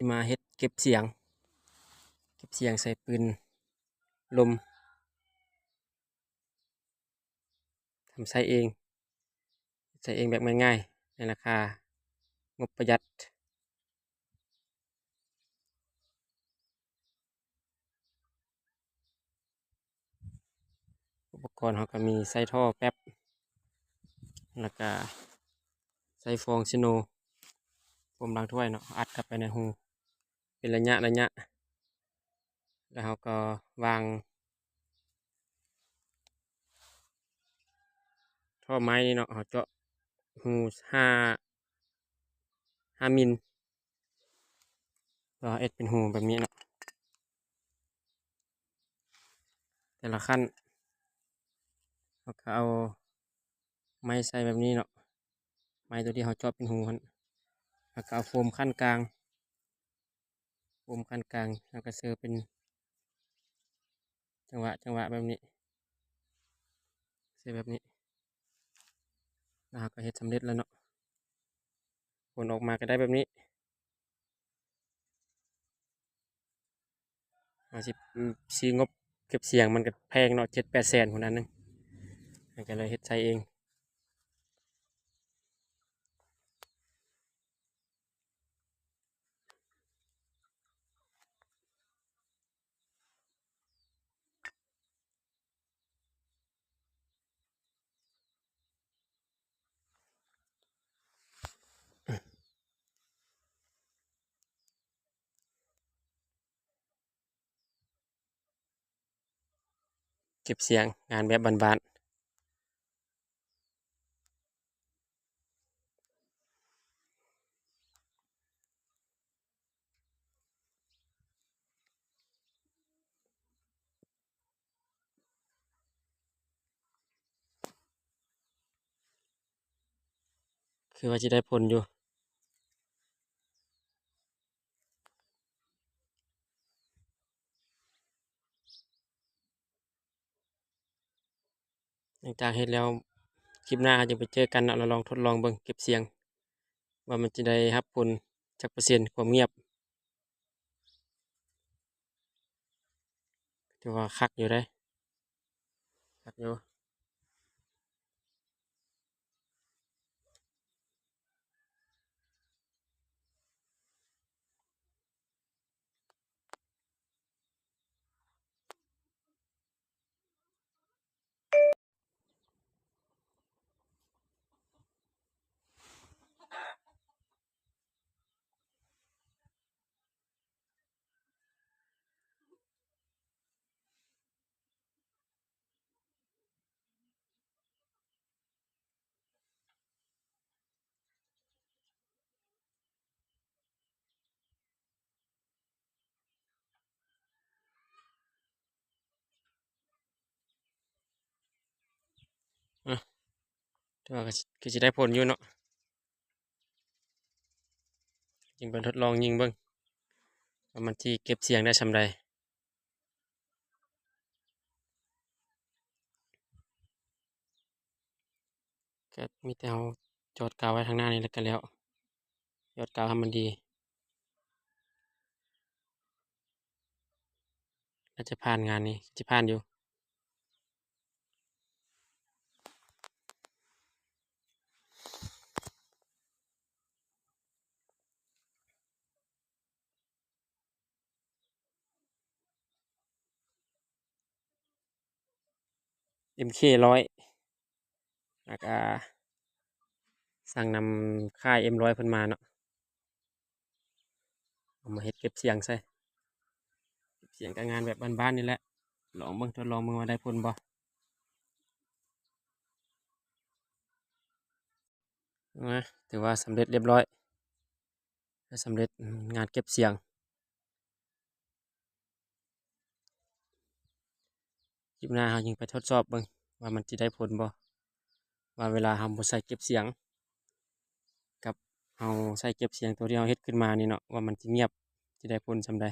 มาเฮ็ดเก็บเสียงใส่ปืนลมทำใช้เองแบบง่ายๆในราคางบประหยัดอุปกรณ์เขาก็มีใส่ท่อแป๊บแล้วก็ใส่ฟองซิโนโฟมล้างถ้วยเนาะอัดเข้าไปในหูเป็นระยะแล้วเขาก็วางท่อไม้นี่เนาะเขาเจาะหู5 มิลก็เอ็ดเป็นหูแบบนี้เนาะแต่ละขั้นเขาก็เอาไม้ใส่แบบนี้เนาะไม้ตัวที่เขาเจาะเป็นหูแล้วก็เอาโฟมขั้นกลางแล้วก็เสิร์ฟเป็นจังหวะแบบนี้เสิร์ฟแบบนี้แล้วก็เฮ็ดสำเร็จแล้วเนาะผลออกมาก็ได้แบบนี้อาสิซื้องบเก็บเสียงมันก็แพงเนาะ7-8 แสนคนนั้นนึงก็เลยเฮ็ดใช้เองเก็บเสียงงานแบบบ้านๆคือว่าจะได้ผลอยู่หลังจากเฮ็ดแล้วคลิปหน้าจะไปเจอกันเนาะเราลองทดลองเบิ่งเก็บเสียงว่ามันจะได้รับผลจักเปอร์เซ็นต์ความเงียบถือว่าคักอยู่ได้คักอยู่อ่ะถือว่าก็สิได้ผลอยู่เนาะจึงไปทดลองยิงเบิ่งว่ามันสิเก็บเสียงได้ส่ำใดก็มีแต่เราจอดกาวไว้ทางหน้านี่แล้วก็แล้วยอดกาวให้มันดีน่าจะผ่านงานนี้สิผ่านอยู่ MK100แล้วก็สั่งนำค่าย M100เพิ่นมาเนาะเอามาเฮ็ดเก็บเสียงใส่เก็บเสียงก็งานแบบบ้านๆนี่แหละลองเบิ่งทดลองเบิ่งว่าได้ผลบ่นะถือว่าสำเร็จเรียบร้อยสำเร็จงานเก็บเสียงคลิปหน้าเรายังไปทดสอบเบิ่งว่ามันสิได้ผลบ่ว่าเวลาเราบ่ใส่เก็บเสียงกับเราใส่เก็บเสียงตัวที่เราเฮ็ดขึ้นมานี่เนาะว่ามันสิเงียบสิได้ผลส่ำใด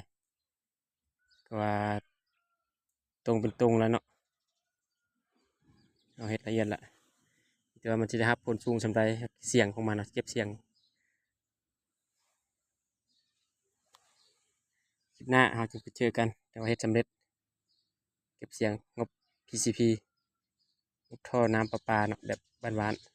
ก็ว่าตรงเป็นตรงแล้วเนาะเราเฮ็ดละเอียดละแต่ว่ามันสิได้รับผลสูงส่ำใดเสียงของมันเนาะเก็บเสียง ปหน้าเราจึงไปเจอกันแต่ว่าเฮ็ดสำเร็จเก็บเสียงงบ PCP งบท่อน้ำประปาเนาะแบบบ้านๆ